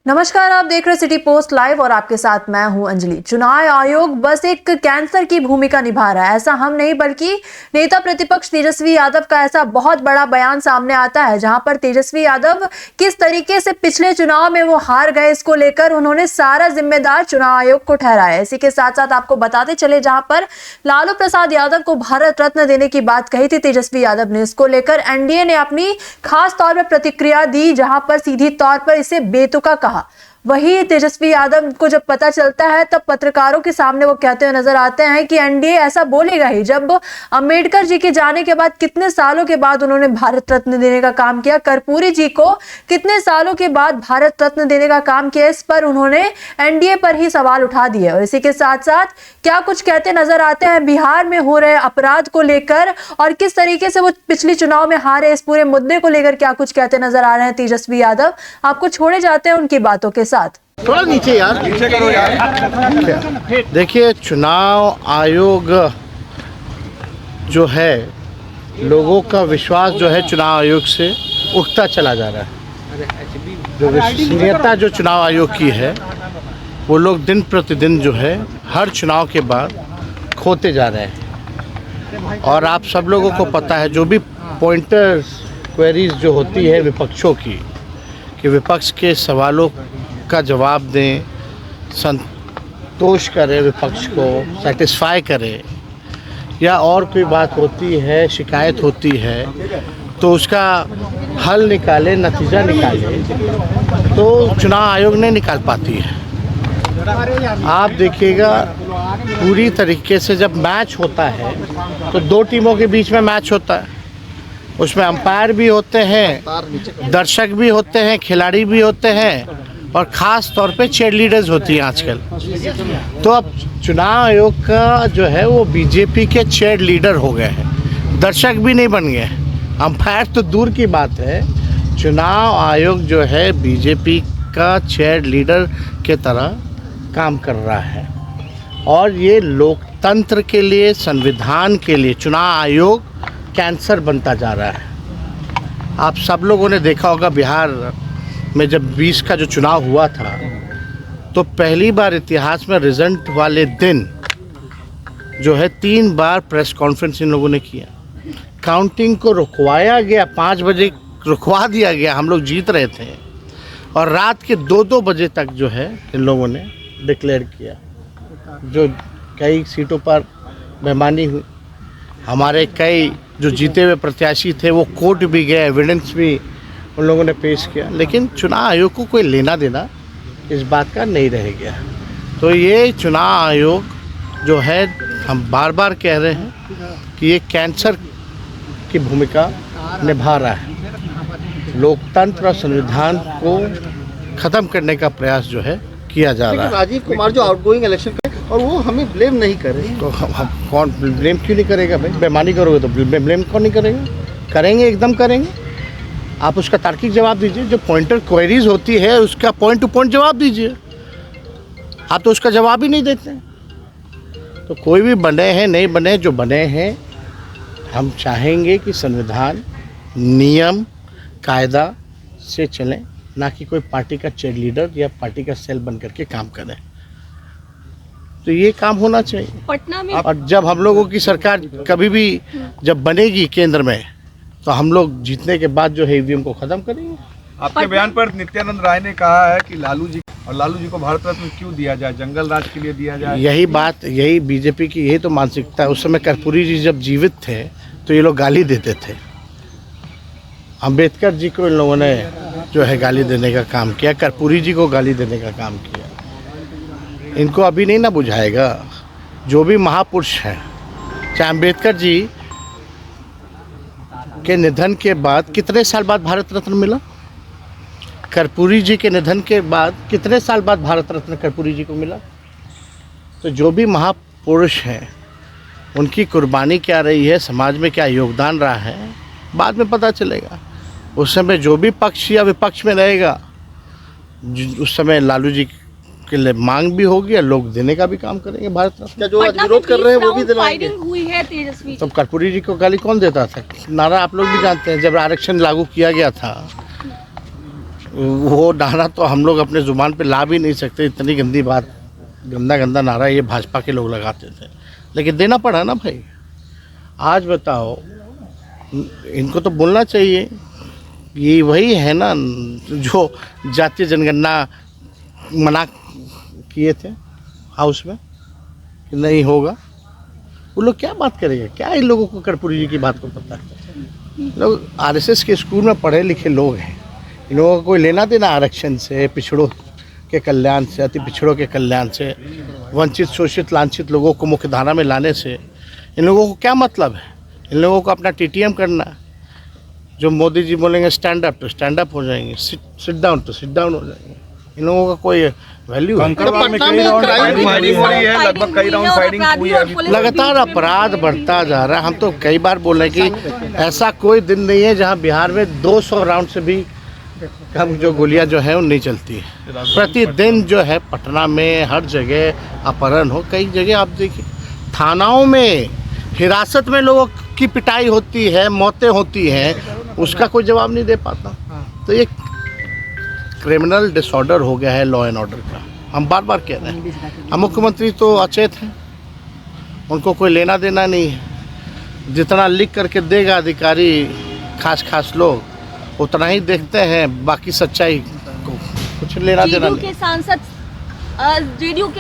नमस्कार, आप देख रहे सिटी पोस्ट लाइव और आपके साथ मैं हूं अंजलि। चुनाव आयोग बस एक कैंसर की भूमिका निभा रहा है, ऐसा हम नहीं बल्कि नेता प्रतिपक्ष तेजस्वी यादव का ऐसा बहुत बड़ा बयान सामने आता है, जहां पर तेजस्वी यादव किस तरीके से पिछले चुनाव में वो हार गए, इसको लेकर उन्होंने सारा जिम्मेदार चुनाव आयोग को ठहराया। इसी के साथ साथ आपको बताते चले, जहां पर लालू प्रसाद यादव को भारत रत्न देने की बात कही थी तेजस्वी यादव ने, इसको लेकर एनडीए ने अपनी खास तौर पर प्रतिक्रिया दी, जहां पर सीधी तौर पर इसे बेतुका कहा। वही तेजस्वी यादव को जब पता चलता है तब पत्रकारों के सामने वो कहते हुए नजर आते हैं कि एनडीए ऐसा बोलेगा ही। जब अंबेडकर जी के जाने के बाद कितने सालों के बाद उन्होंने भारत रत्न देने का काम किया, कर्पूरी जी को कितने सालों के बाद भारत रत्न देने का काम किया, इस पर उन्होंने एनडीए पर ही सवाल उठा दिए। और इसी के साथ साथ क्या कुछ कहते नजर आते हैं बिहार में हो रहे अपराध को लेकर और किस तरीके से वो पिछले चुनाव में हारे, इस पूरे मुद्दे को लेकर क्या कुछ कहते नजर आ रहे हैं तेजस्वी यादव। आपको छोड़े जाते हैं उनकी बातों के साथ। थोड़ा नीचे यार, नीचे करो यार। देखिए, चुनाव आयोग जो है, लोगों का विश्वास जो है चुनाव आयोग से उठता चला जा रहा है। जो विश्वसनीयता जो चुनाव आयोग की है, वो लोग दिन प्रतिदिन जो है हर चुनाव के बाद खोते जा रहे हैं। और आप सब लोगों को पता है, जो भी पॉइंटर्स क्वेरीज जो होती है विपक्षों की, कि विपक्ष के सवालों का जवाब दें, संतोष करें, विपक्ष को सेटिस्फाई करें, या और कोई बात होती है, शिकायत होती है तो उसका हल निकाले, नतीजा निकाले, तो चुनाव आयोग नहीं निकाल पाती है। आप देखिएगा, पूरी तरीके से जब मैच होता है तो दो टीमों के बीच में मैच होता है, उसमें अंपायर भी होते हैं, दर्शक भी होते हैं, खिलाड़ी भी होते हैं, और ख़ास तौर पे चीयर लीडर्स होती हैं आजकल। तो अब चुनाव आयोग का जो है वो बीजेपी के चीयर लीडर हो गए हैं, दर्शक भी नहीं बन गए, अंपायर तो दूर की बात है। चुनाव आयोग जो है बीजेपी का चीयर लीडर के तरह काम कर रहा है, और ये लोकतंत्र के लिए, संविधान के लिए चुनाव आयोग कैंसर बनता जा रहा है। आप सब लोगों ने देखा होगा, बिहार में जब 20 का जो चुनाव हुआ था, तो पहली बार इतिहास में रिजल्ट वाले दिन जो है 3 बार प्रेस कॉन्फ्रेंस इन लोगों ने किया। काउंटिंग को रुकवाया गया, 5 बजे रुकवा दिया गया, हम लोग जीत रहे थे, और रात के 2-2 बजे तक जो है इन लोगों ने डिक्लेयर किया। जो कई सीटों पर बेईमानी हुई, हमारे कई जो जीते हुए प्रत्याशी थे वो कोर्ट भी गए, एविडेंस भी उन लोगों ने पेश किया, लेकिन चुनाव आयोग को कोई लेना देना इस बात का नहीं रह गया। तो ये चुनाव आयोग जो है, हम बार बार कह रहे हैं कि ये कैंसर की भूमिका निभा रहा है। लोकतंत्र और संविधान को ख़त्म करने का प्रयास जो है किया जा रहा है। राजीव कुमार जो आउटगोइंग इलेक्शन पे, और वो हमें ब्लेम नहीं करे, तो हम कौन ब्लेम क्यों नहीं करेगा भाई? बेईमानी करोगे तो ब्लेम कौन नहीं करेगा? करेंगे, एकदम करेंगे। आप उसका तार्किक जवाब दीजिए। जो पॉइंटर क्वेरीज होती है उसका पॉइंट टू पॉइंट जवाब दीजिए। आप तो उसका जवाब ही नहीं देते। तो कोई भी बने हैं, नहीं बने, जो बने हैं, हम चाहेंगे कि संविधान, नियम, कायदा से चलें, ना कि कोई पार्टी का चीयर लीडर या पार्टी का सेल बन करके काम करें। तो ये काम होना चाहिए पटना में। और जब हम लोगों की सरकार कभी भी जब बनेगी केंद्र में, तो हम लोग जीतने के बाद जो है ईवीएम को खत्म करेंगे। आपके बयान पर नित्यानंद राय ने कहा है कि लालू जी को भारत रत्न क्यों दिया जाए, जंगल राज के लिए दिया जाए। यही बात, यही बीजेपी की यही तो मानसिकता है। उस समय कर्पूरी जी जब जीवित थे तो ये लोग गाली देते थे। अंबेडकर जी को इन लोगों ने जो है गाली देने का काम किया, कर्पूरी जी को गाली देने का काम किया। इनको अभी नहीं ना बुझाएगा। जो भी महापुरुष हैं, चाहे अंबेडकर जी के निधन के बाद कितने साल बाद भारत रत्न मिला, कर्पूरी जी के निधन के बाद कितने साल बाद भारत रत्न कर्पूरी जी को मिला। तो जो भी महापुरुष हैं, उनकी कुर्बानी क्या रही है, समाज में क्या योगदान रहा है, बाद में पता चलेगा। उस समय जो भी पक्ष या विपक्ष में रहेगा, उस समय लालू जी के लिए मांग भी होगी और लोग देने का भी काम करेंगे भारत रत्न। जो आज विरोध कर रहे हैं वो भी दिलाएंगे। हुई है तेजस्वी। तब कर्पूरी जी को गाली कौन देता था? नारा आप लोग भी जानते हैं। जब आरक्षण लागू किया गया था वो नारा तो हम लोग अपने ज़ुबान पे ला भी नहीं सकते, इतनी गंदी बात, गंदा गंदा नारा ये भाजपा के लोग लगाते थे, लेकिन देना पड़ा ना भाई। आज बताओ, इनको तो बोलना चाहिए, ये वही है ना जो जातीय जनगणना मना किए थे हाउस में कि नहीं होगा। वो लोग क्या बात करेंगे, क्या इन लोगों को कर्पूरी जी की बात को पता है। लोग आरएसएस के स्कूल में पढ़े लिखे लोग हैं, इन लोगों को कोई लेना देना आरक्षण से, पिछड़ों के कल्याण से, अति पिछड़ों के कल्याण से, वंचित शोषित लांछित लोगों को मुख्यधारा में लाने से इन लोगों को क्या मतलब है। इन लोगों को अपना टीटीएम करना है। जो मोदी जी बोलेंगे स्टैंड अप तो स्टैंड अप हो जाएंगे, सिट डाउन तो सिट डाउन हो जाएंगे। इन लोगों का कोई वैल्यू है? लगभग कई राउंड फायरिंग हुई है। लगातार अपराध बढ़ता जा रहा है। हम तो कई बार बोल रहे हैं कि ऐसा कोई दिन नहीं है जहां बिहार में 200 राउंड से भी कम जो गोलियां जो है वो नहीं चलती है। प्रतिदिन जो है पटना में हर जगह अपहरण हो, कई जगह आप देखिए थानाओं में हिरासत में लोगों की पिटाई होती है, मौतें होती हैं, उसका कोई जवाब नहीं दे पाता। तो ये क्रिमिनल डिसऑर्डर हो गया है लॉ एंड ऑर्डर का। हम बार बार कह रहे हैं। हम मुख्यमंत्री तो अचेत हैं, उनको कोई लेना देना नहीं है। जितना लिख करके देगा अधिकारी खास लोग उतना ही देखते हैं, बाकी सच्चाई को कुछ लेना देना नहीं। जेडीयू के सांसद जेडीयू के